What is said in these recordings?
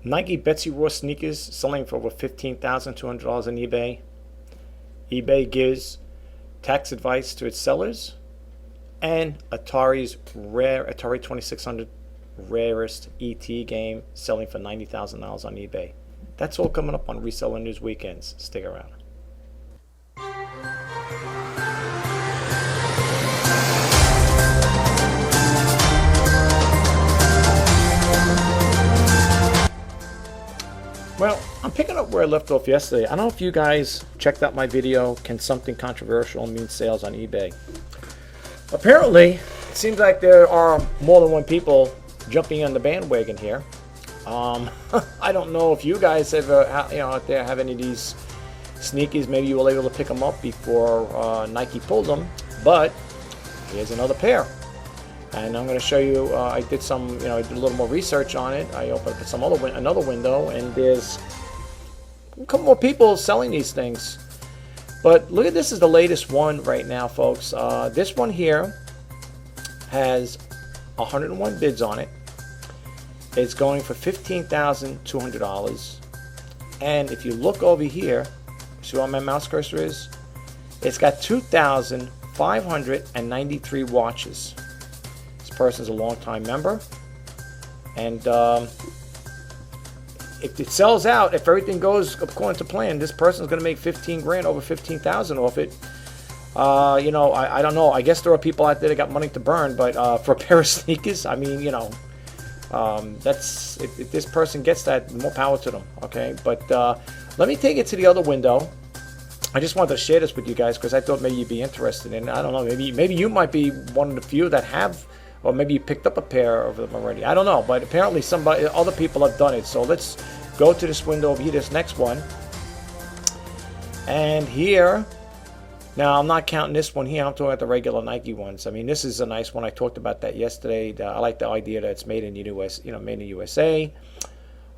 Nike Betsy Ross sneakers selling for over $15,200 on eBay. eBay gives tax advice to its sellers. And Atari's rare Atari 2600 rarest ET game selling for $90,000 on eBay. That's all coming up on Reseller News Weekends. Stick around. Well, I'm picking up where I left off yesterday. I don't know if you guys checked out my video, Can Something Controversial Mean Sales on eBay? Apparently, it seems like there are more than one people jumping on the bandwagon here. I don't know if you guys ever, out there have any of these sneakers. Maybe you were able to pick them up before Nike pulled them. But here's another pair. And I'm going to show you, I did I did a little more research on it. I opened up another window, and there's a couple more people selling these things. But look at this, is the latest one right now, folks. This one here has 101 bids on it. It's going for $15,200. And if you look over here, see where my mouse cursor is? It's got 2,593 watches. Person's a long-time member, and if it sells out, if everything goes according to plan, this person's going to make 15 grand, over 15,000 off it. I don't know. I guess there are people out there that got money to burn, but for a pair of sneakers, I mean, that's if this person gets that, more power to them. Okay, but let me take it to the other window. I just wanted to share this with you guys because I thought maybe you'd be interested in it. I don't know. Maybe you might be one of the few that have. Or maybe you picked up a pair of them already. I don't know, but apparently other people have done it. So let's go to this window over here, this next one. And here, now I'm not counting this one here. I'm talking about the regular Nike ones. I mean, this is a nice one. I talked about that yesterday. I like the idea that it's made in the US, made in the USA.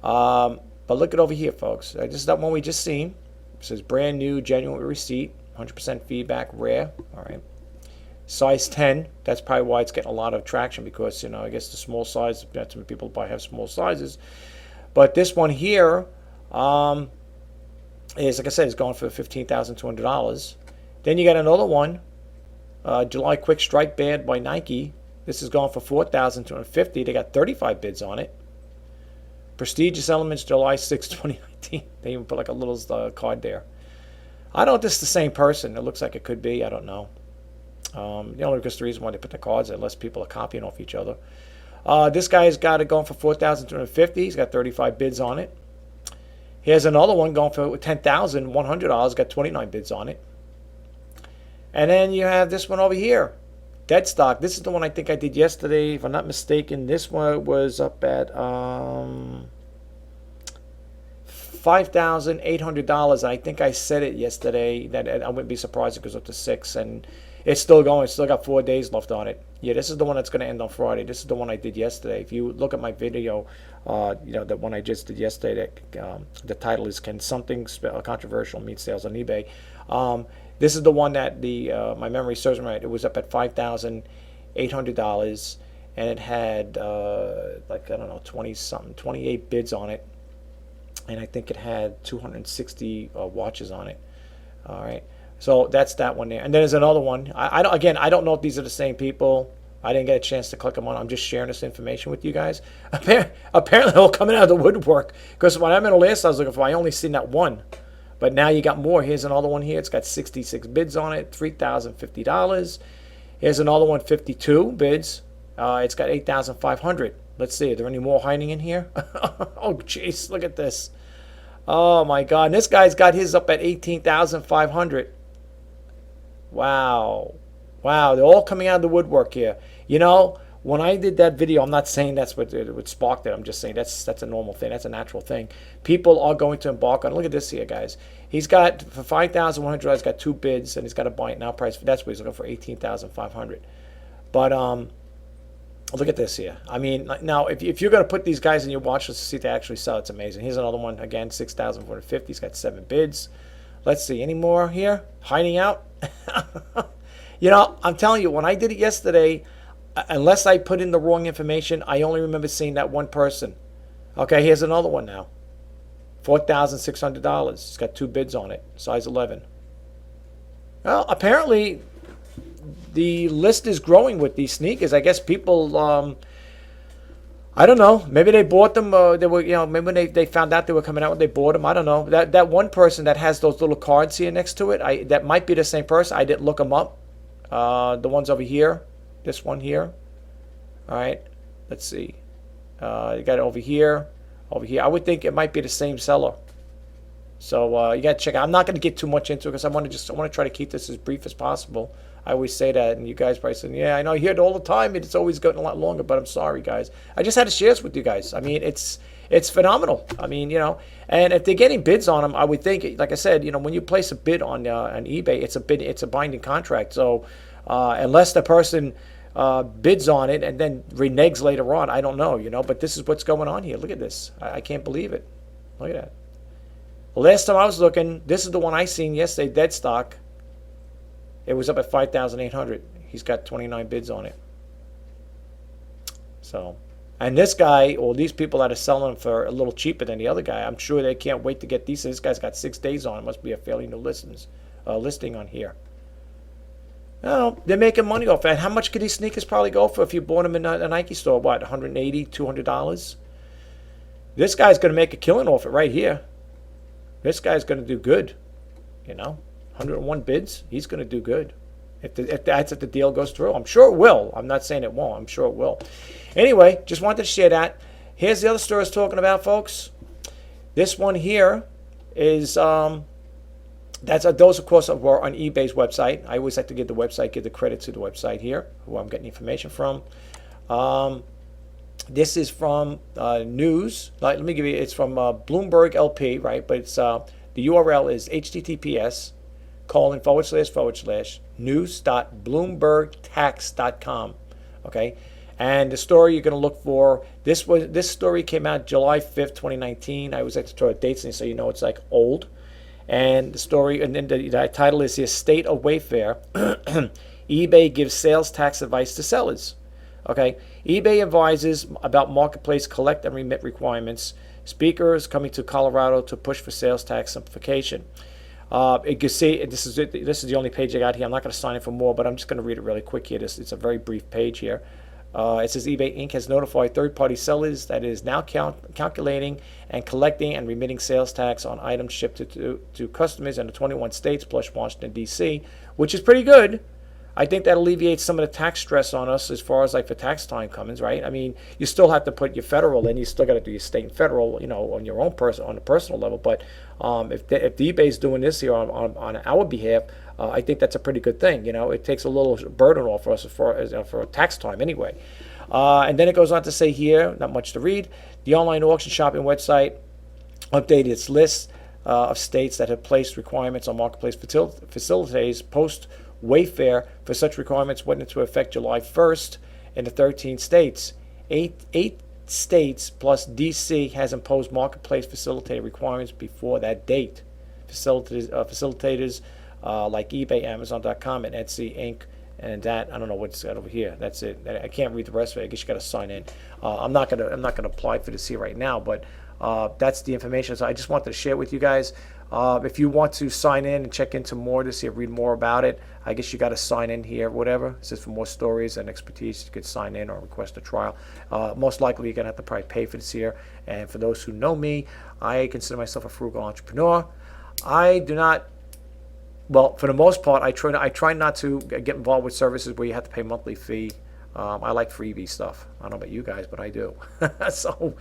But look at over here, folks. This is that one we just seen. It says brand new, genuine receipt, 100% feedback, rare. All right. Size 10, that's probably why it's getting a lot of traction because, I guess the small size, some people probably have small sizes. But this one here is, like I said, it's going for $15,200. Then you got another one, July Quick Strike Band by Nike. This is going for $4,250. They got 35 bids on it. Prestigious Elements, July 6, 2019. They even put like a little card there. I don't know if this is the same person. It looks like it could be. I don't know. Because the reason why they put the cards there, less people are copying off each other. This guy's got it going for $4,250. He's got 35 bids on it. Here's another one going for $10,100. Got 29 bids on it. And then you have this one over here, Dead Stock. This is the one I think I did yesterday, if I'm not mistaken. This one was up at $5,800. I think I said it yesterday that I wouldn't be surprised if it goes up to $6,000, and it's still going. It's still got 4 days left on it. Yeah, this is the one that's going to end on Friday. This is the one I did yesterday. If you look at my video, the one I just did yesterday, the title is "Can Something Controversial Mean Sales on eBay?" This is the one that my memory serves me right. It was up at $5,800, and it had 28 bids on it, and I think it had 260 watches on it. All right. So that's that one there. And then there's another one. I don't know if these are the same people. I didn't get a chance to click them on. I'm just sharing this information with you guys. Apparently, they're all coming out of the woodwork. Because when I'm in the list I was looking for, I only seen that one. But now you got more. Here's another one here. It's got 66 bids on it, $3,050. Here's another one, 52 bids. It's got $8,500. Let's see. Are there any more hiding in here? Oh, jeez. Look at this. Oh, my God. And this guy's got his up at $18,500. Wow. They're all coming out of the woodwork here. When I did that video, I'm not saying that's what sparked it. I'm just saying that's a normal thing. That's a natural thing. People are going to embark on. Look at this here, guys. He's got, for $5,100, he's got 2 bids, and he's got a buy it now price. That's what he's looking for, $18,500. But look at this here. I mean, now, if you're going to put these guys in your watch list to see if they actually sell, it's amazing. Here's another one, again, $6,450. He's got 7 bids. Let's see, any more here? Hiding out? I'm telling you, when I did it yesterday, unless I put in the wrong information, I only remember seeing that one person. Okay, here's another one now. $4,600. It's got 2 bids on it, size 11. Well, apparently the list is growing with these sneakers. I guess people, I don't know. Maybe they bought them. They were, maybe when they found out they were coming out, when they bought them. I don't know. That one person that has those little cards here next to it, that might be the same person. I didn't look them up. The ones over here, this one here. All right, let's see. You got it over here, over here. I would think it might be the same seller. So you got to check out. I'm not going to get too much into it because I want to try to keep this as brief as possible. I always say that, and you guys probably say, yeah, I know, I hear it all the time. It's always gotten a lot longer, but I'm sorry, guys. I just had to share this with you guys. I mean, it's phenomenal. I mean, and if they're getting bids on them, I would think, like I said, when you place a bid on eBay, it's a binding contract. So unless the person bids on it and then reneges later on, I don't know, But this is what's going on here. Look at this. I can't believe it. Look at that. Last time I was looking, this is the one I seen yesterday, dead stock. It was up at 5,800. He's got 29 bids on it. So, and this guy, or these people that are selling for a little cheaper than the other guy, I'm sure they can't wait to get these. This guy's got 6 days on it. Must be a fairly new listing on here. No, they're making money off it. How much could these sneakers probably go for if you bought them in a Nike store? What, $180, $200? This guy's going to make a killing off it right here. This guy's going to do good, 101 bids, he's going to do good. If the deal goes through. I'm sure it will. I'm not saying it won't. I'm sure it will. Anyway, just wanted to share that. Here's the other story I was talking about, folks. This one here is, those, of course, are on eBay's website. I always like to give the credit to the website here, who I'm getting information from. This is from news. Let me give you. It's from Bloomberg LP, right? But it's the URL is https://news.bloombergtax.com. Okay, and the story you're going to look for. This story came out July 5th, 2019. I always like to throw dates in so it's like old. And the story, and then the title is "The State of Wayfair." eBay gives sales tax advice to sellers. Okay, eBay advises about marketplace collect and remit requirements. Speakers coming to Colorado to push for sales tax simplification. You can see this is it. This is the only page I got here. I'm not going to sign in for more, but I'm just going to read it really quick here. It's a very brief page here. It says eBay Inc. has notified third-party sellers that it is now calculating and collecting and remitting sales tax on items shipped to customers in the 21 states plus Washington, D.C., which is pretty good. I think that alleviates some of the tax stress on us as far as like for tax time comes, right? I mean, you still have to put your federal in. You still got to do your state and federal, on your own on a personal level. But if the eBay's doing this here on our behalf, I think that's a pretty good thing. It takes a little burden off us as far as for tax time anyway. And then it goes on to say here, not much to read. The online auction shopping website updated its list of states that have placed requirements on marketplace facilities post Wayfair for such requirements went into effect July 1st in the 13 states. Eight states plus D.C. has imposed marketplace facilitator requirements before that date. Facilitators like eBay, Amazon.com, and Etsy Inc. And that I don't know what's got over here. That's it. I can't read the rest of it. I guess you got to sign in. I'm not gonna apply for this here right now, but that's the information. So I just wanted to share with you guys. If you want to sign in and check into more this year, read more about it, I guess you got to sign in here, whatever. It says for more stories and expertise, you could sign in or request a trial. Most likely, you're going to have to probably pay for this here. And for those who know me, I consider myself a frugal entrepreneur. I do not, well, for the most part, I try not to get involved with services where you have to pay a monthly fee. I like freebie stuff. I don't know about you guys, but I do. So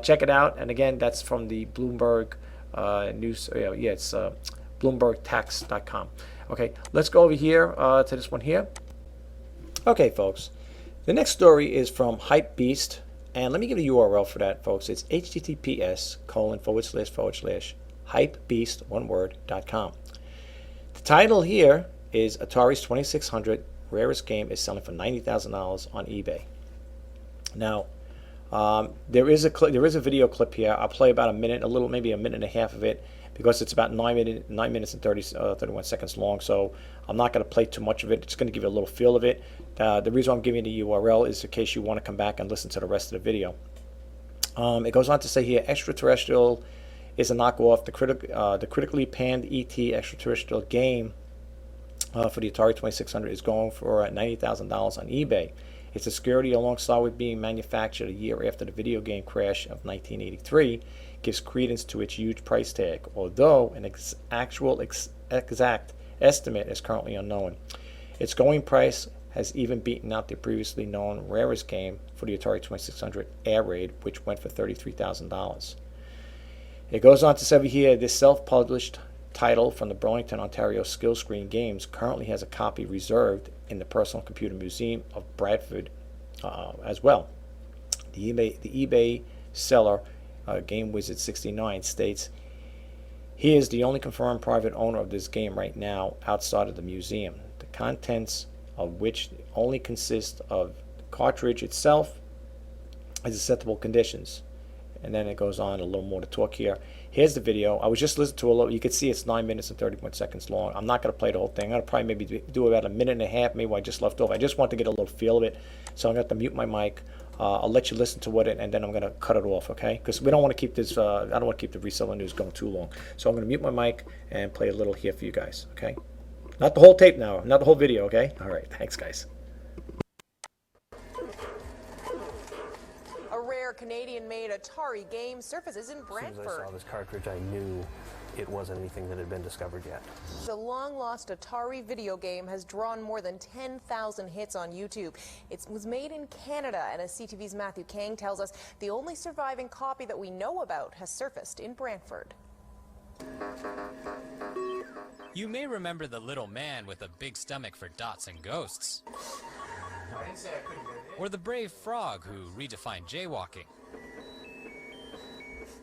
check it out. And again, that's from the Bloomberg news. It's bloombergtax.com. Okay, let's go over here to this one here. Okay, folks. The next story is from Hypebeast. And let me give you the URL for that, folks. It's https://hypebeast.com. The title here is Atari's 2600 rarest game is selling for $90,000 on eBay. Now, there is a video clip here. I'll play about a minute, maybe a minute and a half of it, because it's about 9 minutes and 31 seconds long. So I'm not going to play too much of it. It's going to give you a little feel of it. The reason I'm giving you the URL is in case you want to come back and listen to the rest of the video. It goes on to say here, Extraterrestrial is a knockoff. The critically panned ET extraterrestrial game for the Atari 2600 is going for $90,000 on eBay. Its obscurity, alongside with being manufactured a year after the video game crash of 1983, gives credence to its huge price tag, although an exact estimate is currently unknown. Its going price has even beaten out the previously known rarest game for the Atari 2600, Air Raid, which went for $33,000. It goes on to say here, this self-published title from the Burlington, Ontario Skill Screen Games currently has a copy reserved in the Personal Computer Museum of Bradford as well. The eBay seller, Game Wizard 69, states, he is the only confirmed private owner of this game right now outside of the museum, the contents of which only consist of the cartridge itself as acceptable conditions. And then it goes on a little more to talk here. Here's the video. I was just listening to a little. You can see it's 9 minutes and 31 seconds long. I'm not going to play the whole thing. I'm going to probably maybe do about a minute and a half, maybe I just left off. I just want to get a little feel of it. So I'm going to have to mute my mic. I'll let you listen to it, and then I'm going to cut it off, okay? Because we don't want to keep this, I don't want to keep the Reseller News going too long. So I'm going to mute my mic and play a little here for you guys, okay? Not the whole tape now, not the whole video, okay? All right, thanks, guys. A rare Canadian-made Atari game surfaces in Brantford. As soon as I saw this cartridge, I knew it wasn't anything that had been discovered yet. The long-lost Atari video game has drawn more than 10,000 hits on YouTube. It was made in Canada, and as CTV's Matthew Kang tells us, the only surviving copy that we know about has surfaced in Brantford. You may remember the little man with a big stomach for dots and ghosts. Or the brave frog who redefined jaywalking.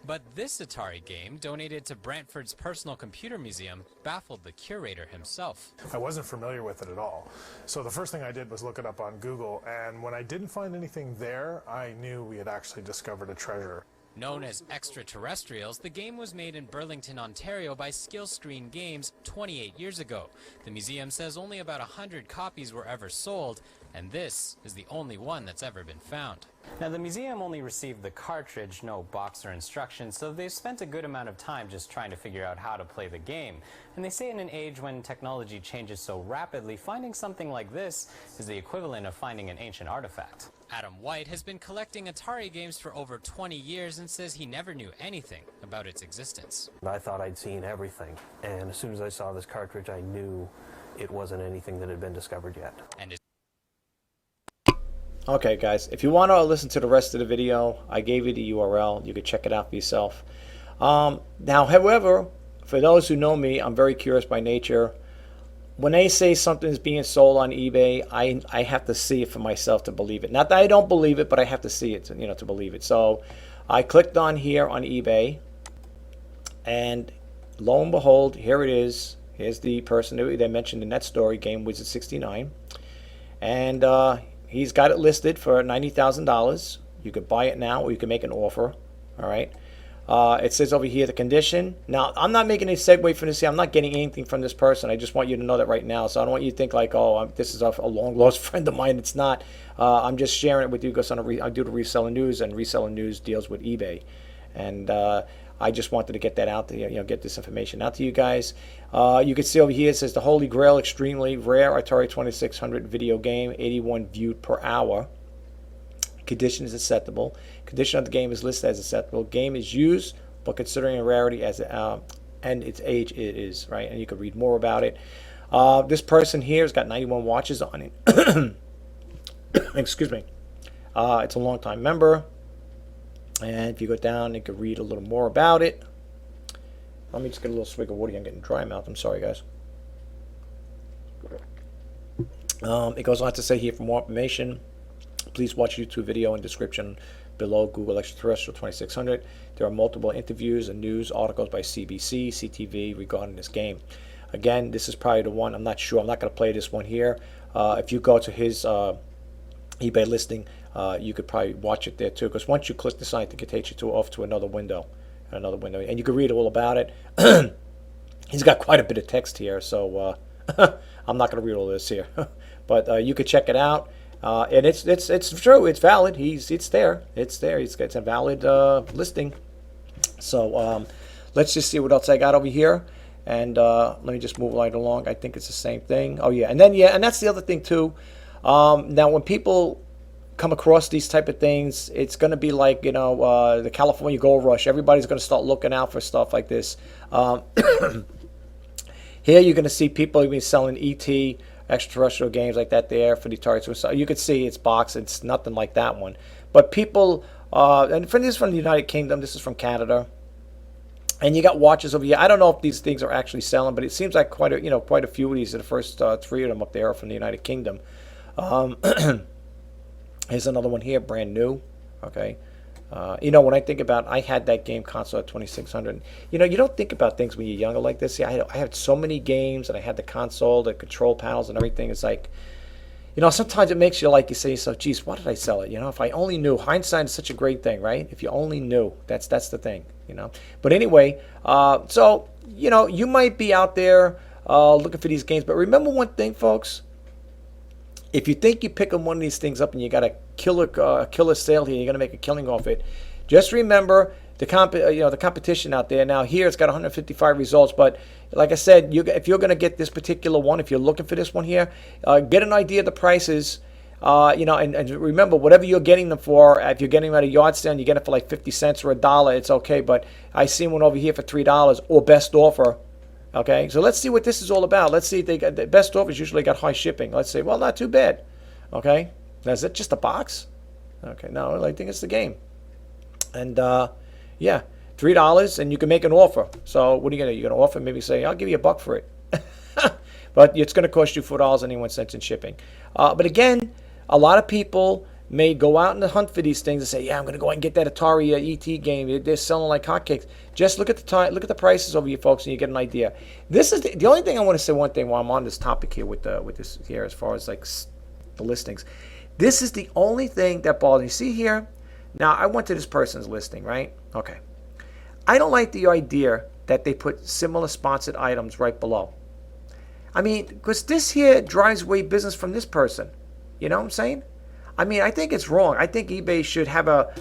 But this Atari game, donated to Brantford's Personal Computer Museum, baffled the curator himself. I wasn't familiar with it at all. So the first thing I did was look it up on Google, and when I didn't find anything there, I knew we had actually discovered a treasure. Known as Extraterrestrials, the game was made in Burlington, Ontario by Skill Screen Games 28 years ago. The museum says only about 100 copies were ever sold, and this is the only one that's ever been found. Now, the museum only received the cartridge, no box or instructions, so they've spent a good amount of time just trying to figure out how to play the game. And they say in an age when technology changes so rapidly, finding something like this is the equivalent of finding an ancient artifact. Adam White has been collecting Atari games for over 20 years and says he never knew anything about its existence. I thought I'd seen everything, and as soon as I saw this cartridge, I knew it wasn't anything that had been discovered yet. And Okay, guys, if you want to listen to the rest of the video, I gave you the URL. You can check it out for yourself. Now, however, for those who know me, I'm very curious by nature. When they say something is being sold on eBay, I have to see it for myself to believe it. Not that I don't believe it, but I have to see it to believe it. So I clicked on here on eBay, and lo and behold, here it is. Here's the person that they mentioned in that story, Game Wizard 69, and he's got it listed for $90,000. You could buy it now, or you can make an offer. All right. It says over here the condition. Now, I'm not making a segue from this here. I'm not getting anything from this person. I just want you to know that right now. So I don't want you to think like, oh, this is a long-lost friend of mine. It's not. I'm just sharing it with you because I do the Reseller News, and Reseller News deals with eBay. And I just wanted to get that out there, get this information out to you guys. You can see over here it says the Holy Grail, extremely rare Atari 2600 video game, 81 viewed per hour. Condition is acceptable. Condition of the game is listed as acceptable. Game is used, but considering a rarity as and its age it is, right? And you can read more about it. This person here has got 91 watches on it. Excuse me. It's a long-time member. And if you go down, you can read a little more about it. Let me just get a little swig of water. I'm getting dry mouth. I'm sorry, guys. It goes on to say here, for more information, please watch YouTube video in description below. Google Extraterrestrial 2600. There are multiple interviews and news articles by CBC, CTV regarding this game. Again, this is probably the one. I'm not sure. I'm not going to play this one here. If you go to his eBay listing, you could probably watch it there too. Because once you click the site, it can take you off to another window, and you can read all about it. He's got quite a bit of text here, so I'm not going to read all this here. But you could check it out. And it's true. It's valid. It's there. It's there. It's a valid listing. So let's just see what else I got over here. And let me just move right along. I think it's the same thing. Oh yeah, and then and that's the other thing too. Now when people come across these type of things, it's going to be like the California Gold Rush. Everybody's going to start looking out for stuff like this. Here you're going to see people be selling ET extraterrestrial games like that there for the targets. So you can see it's boxed. It's nothing like that one. But people, and this is from the United Kingdom. This is from Canada. And you got watches over here. I don't know if these things are actually selling, but it seems like quite a few of these. The first 3 of them up there are from the United Kingdom. Here's another one here, brand new. Okay. When I think about, I had that game console at 2600. You don't think about things when you're younger like this. See, I had so many games, and I had the console, the control panels, and everything. It's like, sometimes it makes you you say to yourself, geez, why did I sell it? If I only knew. Hindsight is such a great thing, right? If you only knew. That's the thing, But anyway, so, you might be out there looking for these games. But remember one thing, folks. If you think you're picking one of these things up and you got a killer sale here, you're going to make a killing off it, just remember the competition out there. Now here it's got 155 results, but like I said, if you're going to get this particular one, if you're looking for this one here, get an idea of the prices. And remember, whatever you're getting them for, if you're getting them at a yard sale and you get it for like 50 cents or $1, it's okay. But I seen one over here for $3 or best offer. Okay, so let's see what this is all about. Let's see if the best offers usually got high shipping. Let's say, well, not too bad. Okay, now is it just a box? Okay, no, I think it's the game. And yeah, $3, and you can make an offer. So what are you gonna? You're gonna offer? Maybe say, I'll give you $1 for it, but it's gonna cost you $4.81 in shipping. But again, a lot of people may go out and hunt for these things and say, yeah, I'm going to go out and get that Atari ET game. They're selling like hotcakes. Just look at the prices over here, folks, and you get an idea. This is the only thing I want to say. One thing while I'm on this topic here with this here, as far as like the listings, this is the only thing that bothers me. See here, now I went to this person's listing, right? Okay, I don't like the idea that they put similar sponsored items right below. I mean, because this here drives away business from this person. You know what I'm saying? I mean, I think it's wrong. I think eBay should have a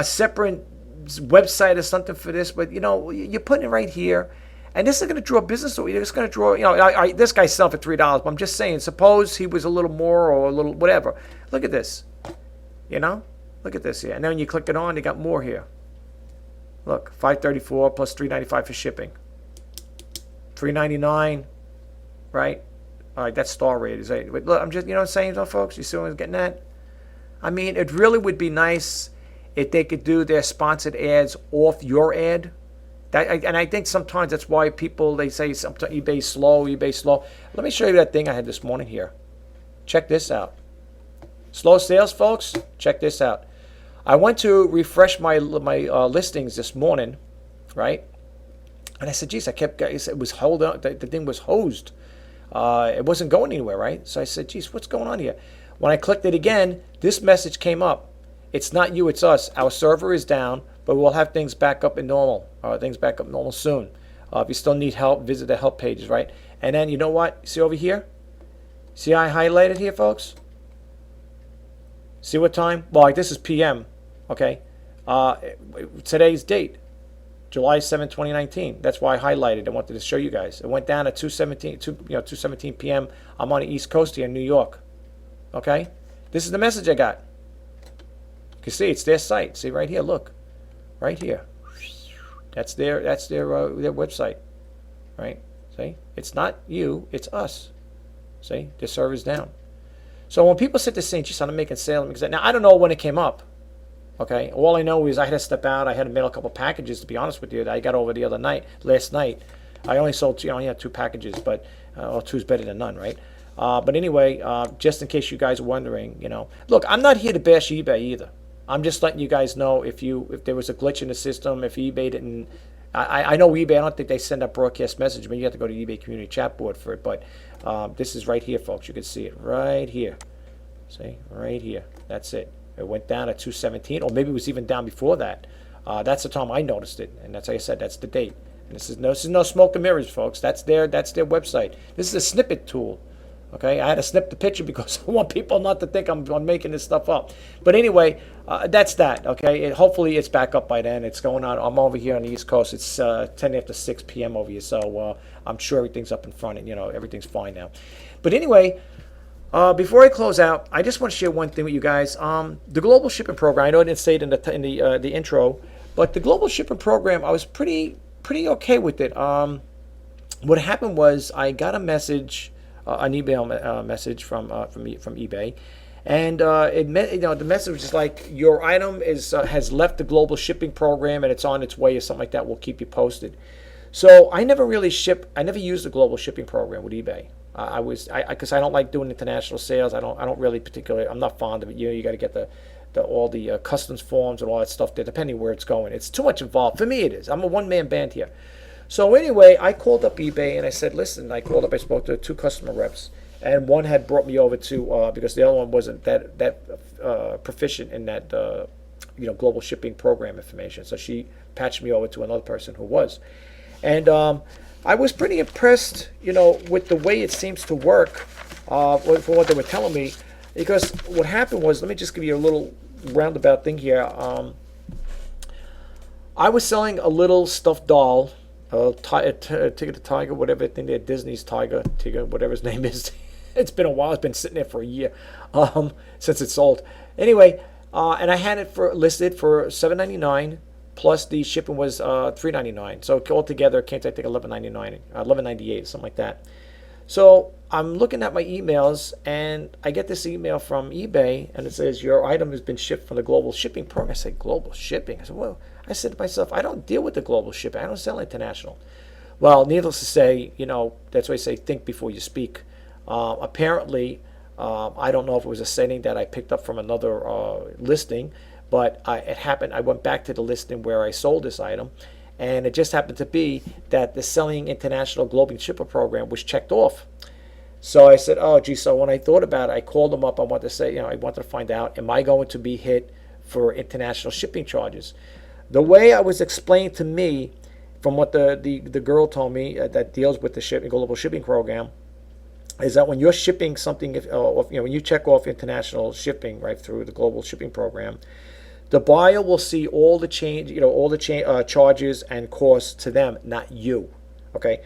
separate website or something for this. But, you're putting it right here. And this is going to draw business. So it's going to draw, this guy's selling for $3. But I'm just saying, suppose he was a little more or a little whatever. Look at this. Look at this here. And then when you click it on, you got more here. Look, $534 plus $395 for shipping. $399, right? All right, that's star rated. But look, I'm just, what I'm saying, folks? You see what I'm getting at? I mean, it really would be nice if they could do their sponsored ads off your ad. And I think sometimes that's why people, they say sometimes eBay's slow. Let me show you that thing I had this morning here. Check this out. Slow sales, folks. Check this out. I went to refresh my listings this morning, right? And I said, geez, it was holding on. The thing was hosed. It wasn't going anywhere, right? So I said, geez, what's going on here? When I clicked it again, this message came up. It's not you, it's us. Our server is down, but we'll have things back up in normal. Things back up normal soon. If you still need help, visit the help pages, right? And then you know what? See over here? See how I highlighted here, folks? See what time? Well, this is PM, okay? Today's date, July 7, 2019. That's why I highlighted. I wanted to show you guys. It went down at 2:17 p.m. I'm on the East Coast here in New York. Okay, this is the message I got. You can see it's their site. See right here, look, right here. That's their website, right? See, it's not you, it's us. See, the server's down. So when people sit there saying, "Geez, I'm making sales," now I don't know when it came up. Okay, all I know is I had to step out. I had to mail a couple packages. To be honest with you, that I got over the last night. I only sold only had 2 packages, but two's better than none, right? But anyway, just in case you guys are wondering, look, I'm not here to bash eBay either. I'm just letting you guys know if there was a glitch in the system, if eBay didn't. I know eBay. I don't think they send out broadcast message, but you have to go to eBay community chat board for it. But this is right here, folks. You can see it right here. See, right here. That's it. It went down at 2:17, or maybe it was even down before that. That's the time I noticed it, and that's like I said. That's the date. And this is no smoke and mirrors, folks. That's their website. This is a snippet tool. Okay, I had to snip the picture because I want people not to think I'm making this stuff up. But anyway, that's that. Okay, hopefully it's back up by then. It's going on. I'm over here on the East Coast. It's 10 after 6 p.m. over here, so I'm sure everything's up in front and everything's fine now. But anyway, before I close out, I just want to share one thing with you guys. The global shipping program. I know I didn't say it in the intro, but the global shipping program, I was pretty okay with it. What happened was I got a message. An email message from eBay, and the message was just like, your item has left the global shipping program and it's on its way or something like that. We'll keep you posted. So I never used the global shipping program with eBay. Because I don't like doing international sales. I don't really particularly. I'm not fond of it. You got to get all the customs forms and all that stuff there, depending where it's going. It's too much involved. For me, it is. I'm a one-man band here. So anyway, I called up eBay and I said, listen, I spoke to 2 customer reps, and one had brought me over to, because the other one wasn't that proficient in that, global shipping program information. So she patched me over to another person who was. And I was pretty impressed, with the way it seems to work, for what they were telling me, because what happened was, let me just give you a little roundabout thing here. I was selling a little stuffed doll, Tigger, whatever thing there, Disney's Tigger, whatever his name is. It's been a while. It's been sitting there for a year since it's sold. Anyway, and I had it listed for $7.99, plus the shipping was $3.99. So altogether, it came to I think $11.99, $11.98, something like that. So I'm looking at my emails, and I get this email from eBay, and it says your item has been shipped from the global shipping program. I said, global shipping? I said, well. I said to myself, I don't deal with the global shipping. I don't sell international. Well, needless to say, that's why I say think before you speak. Apparently, I don't know if it was a setting that I picked up from another listing, but it happened. I went back to the listing where I sold this item, and it just happened to be that the selling international global shipper program was checked off. So I said, oh, gee. So when I thought about it, I called them up. I wanted to say, I wanted to find out, am I going to be hit for international shipping charges? The way I was explained to me, from what the girl told me that deals with the global shipping program, is that when you're shipping something, when you check off international shipping right through the global shipping program, the buyer will see all the charges and costs to them, not you. Okay,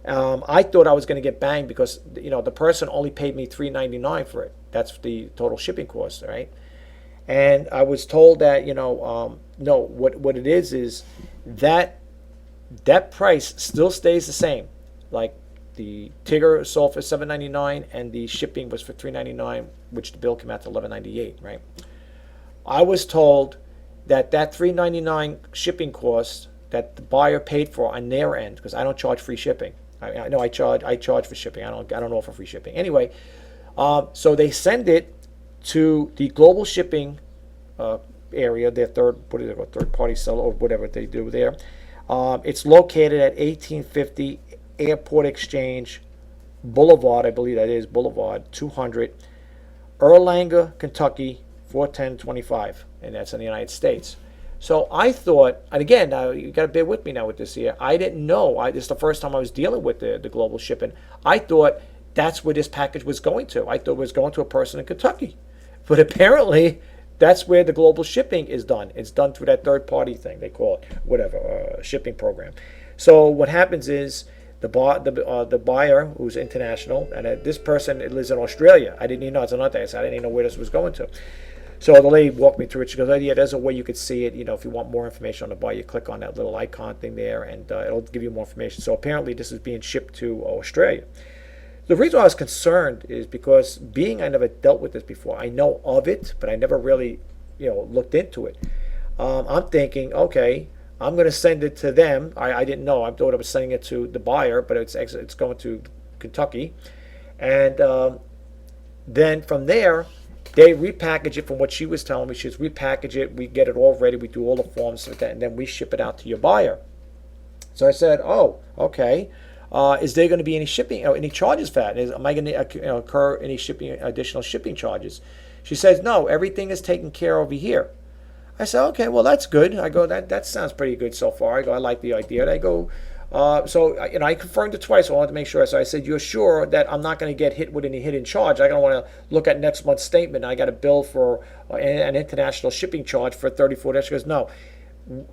I thought I was going to get banged because the person only paid me $3.99 for it. That's the total shipping cost, right? And I was told that no, what it is that price still stays the same. Like the Tigger sold for $7.99 and the shipping was for $3.99, which the bill came out to $11.98, right? I was told that $3.99 shipping cost that the buyer paid for on their end, because I don't charge free shipping. I know I charge for shipping. I don't offer free shipping. Anyway, so they send it to the global shipping area, their third party seller or whatever they do there. It's located at 1850 Airport Exchange Boulevard, I believe that is Boulevard 200, Erlanger, Kentucky 41025, and that's in the United States. So I thought, and again, now you got to bear with me now with this here. I didn't know. This is the first time I was dealing with the global shipping. I thought that's where this package was going to. I thought it was going to a person in Kentucky. But apparently, that's where the global shipping is done. It's done through that third-party thing, they call it, whatever, shipping program. So what happens is the buyer, who's international, and this person lives in Australia. I didn't even know it's another thing. I didn't even know where this was going to. So the lady walked me through it. She goes, oh, yeah, there's a way you could see it. If you want more information on the buyer, you click on that little icon thing there, and it'll give you more information. So apparently this is being shipped to Australia. The reason I was concerned is because I never dealt with this before. I know of it, but I never really, looked into it. I'm thinking, okay, I'm going to send it to them. I didn't know. I thought I was sending it to the buyer, but it's going to Kentucky. And then from there, they repackage it from what she was telling me. She's repackage it. We get it all ready. We do all the forms with that, and then we ship it out to your buyer. So I said, oh, okay. Is there going to be any shipping, any charges for that? Am I going to incur any additional shipping charges? She says, no, everything is taken care of over here. I said, okay, well, that's good. I go, that sounds pretty good so far. I go, I like the idea. And I go, I confirmed it twice. So I wanted to make sure. So I said, "You're sure that I'm not going to get hit with any hidden charge? I don't want to look at next month's statement. I got a bill for an international shipping charge for $34." She goes, "No,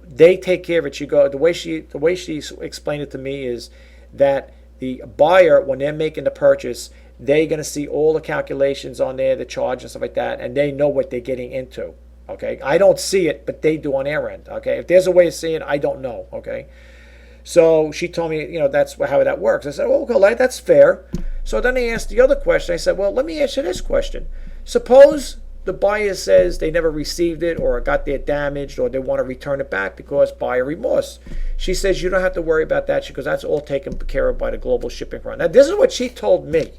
they take care of it." The way she explained it to me is that the buyer, when they're making the purchase, they're going to see all the calculations on there, the charge and stuff like that, and they know what they're getting into. Okay, I don't see it, but they do on their end. Okay, if there's a way of seeing it, I don't know. Okay. So she told me, that's how that works. I said, well, okay, that's fair. So then they asked the other question. I said, well, let me ask you this question. Suppose the buyer says they never received it or got their damaged or they want to return it back because buyer remorse. She says, you don't have to worry about that because that's all taken care of by the global shipping program. Now, this is what she told me.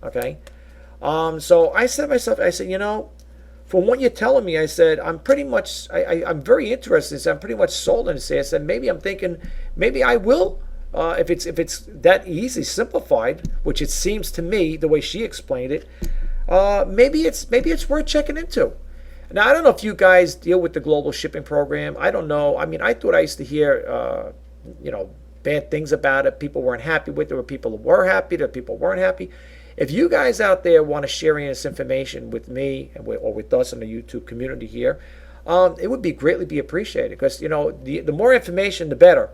Okay. So I said to myself, from what you're telling me, I said, I'm pretty much, I'm very interested. I'm pretty much sold on this. I said, maybe I'm thinking, maybe I will, if it's that easy, simplified, which it seems to me, the way she explained it, maybe it's worth checking into. Now, I don't know if you guys deal with the global shipping program. I don't know. I mean, I thought I used to hear, bad things about it. People weren't happy with it, or people were happy, or people weren't happy. If you guys out there want to share any of this information with me or with us in the YouTube community here, it would be greatly appreciated because, the more information, the better,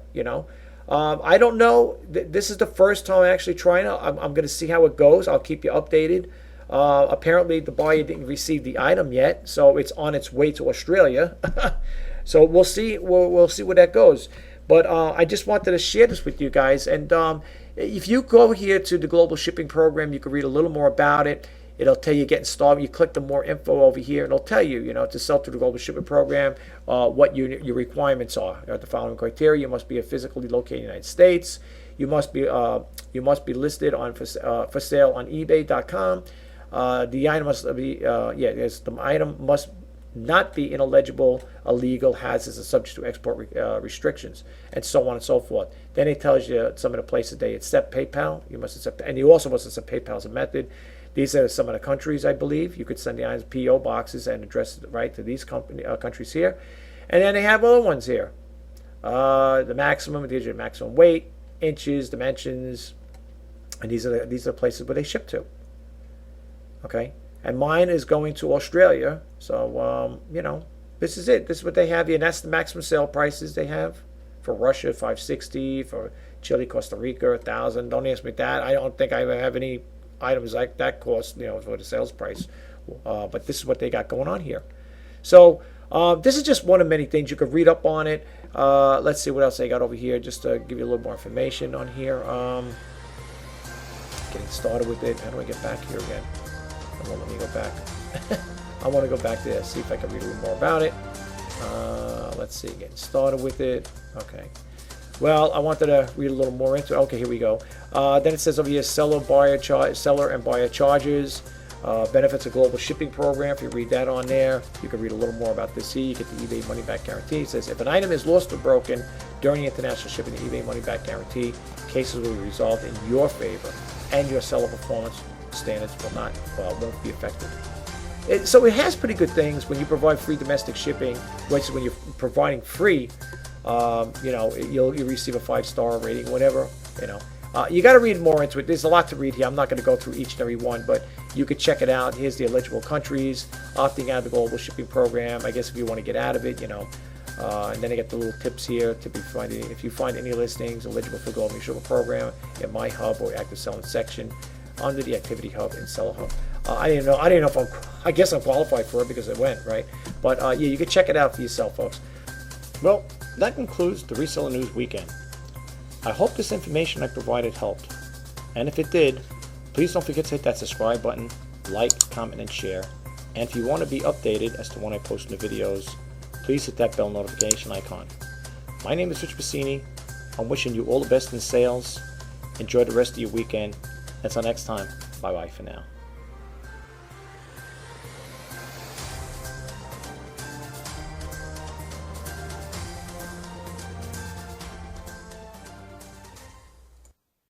I don't know. This is the first time I'm actually trying it. I'm going to see how it goes. I'll keep you updated. Apparently, the buyer didn't receive the item yet, so it's on its way to Australia. So we'll see. We'll see where that goes. But I just wanted to share this with you guys. And if you go here to the Global Shipping Program, you can read a little more about it. It'll tell you getting started. You click the more info over here, and it'll tell you, to sell through the Global Shipping Program, what your requirements are. The following criteria: you must be physically located in the United States. You must be listed for sale on eBay.com. The item must be the item must not be ineligible, illegal, hazardous, and subject to export restrictions, and so on and so forth. Then it tells you some of the places they accept PayPal. You must accept, and you also must accept PayPal as a method. These are some of the countries, I believe. You could send the items PO boxes and address it right to these countries here. And then they have other ones here. The maximum, these are maximum weight, inches, dimensions, and these are the places where they ship to. Okay. And mine is going to Australia. So, this is it. This is what they have here. And that's the maximum sale prices they have. For Russia, $560. For Chile, Costa Rica, $1,000. Don't ask me that. I don't think I have any items like that cost, for the sales price. But this is what they got going on here. So, this is just one of many things. You could read up on it. Let's see what else I got over here. Just to give you a little more information on here. Getting started with it. How do I get back here again? Let me go back. I want to go back there, see if I can read a little more about it. Let's see, getting started with it. Okay. Well, I wanted to read a little more into it. Okay, here we go. Then it says over here, seller and buyer charges, benefits of global shipping program. If you read that on there, you can read a little more about this here. You get the eBay money back guarantee. It says if an item is lost or broken during the international shipping, the eBay money back guarantee cases will be resolved in your favor, and your seller performance standards won't be affected. So it has pretty good things when you provide free domestic shipping, which is when you're providing free, you'll receive a 5-star rating, whatever, You got to read more into it. There's a lot to read here. I'm not going to go through each and every one, but you could check it out. Here's the eligible countries, opting out of the global shipping program. I guess if you want to get out of it, and then I get the little tips here if you find any listings eligible for the global shipping program in my hub or active selling section under the activity hub and seller hub. I didn't know if I guess I'm qualified for it because it went, right? But you can check it out for yourself, folks. Well, that concludes the Reseller News Weekend. I hope this information I provided helped. And if it did, please don't forget to hit that subscribe button, like, comment, and share. And if you want to be updated as to when I post new videos, please hit that bell notification icon. My name is Rich Pasini. I'm wishing you all the best in sales. Enjoy the rest of your weekend. Until next time, bye-bye for now.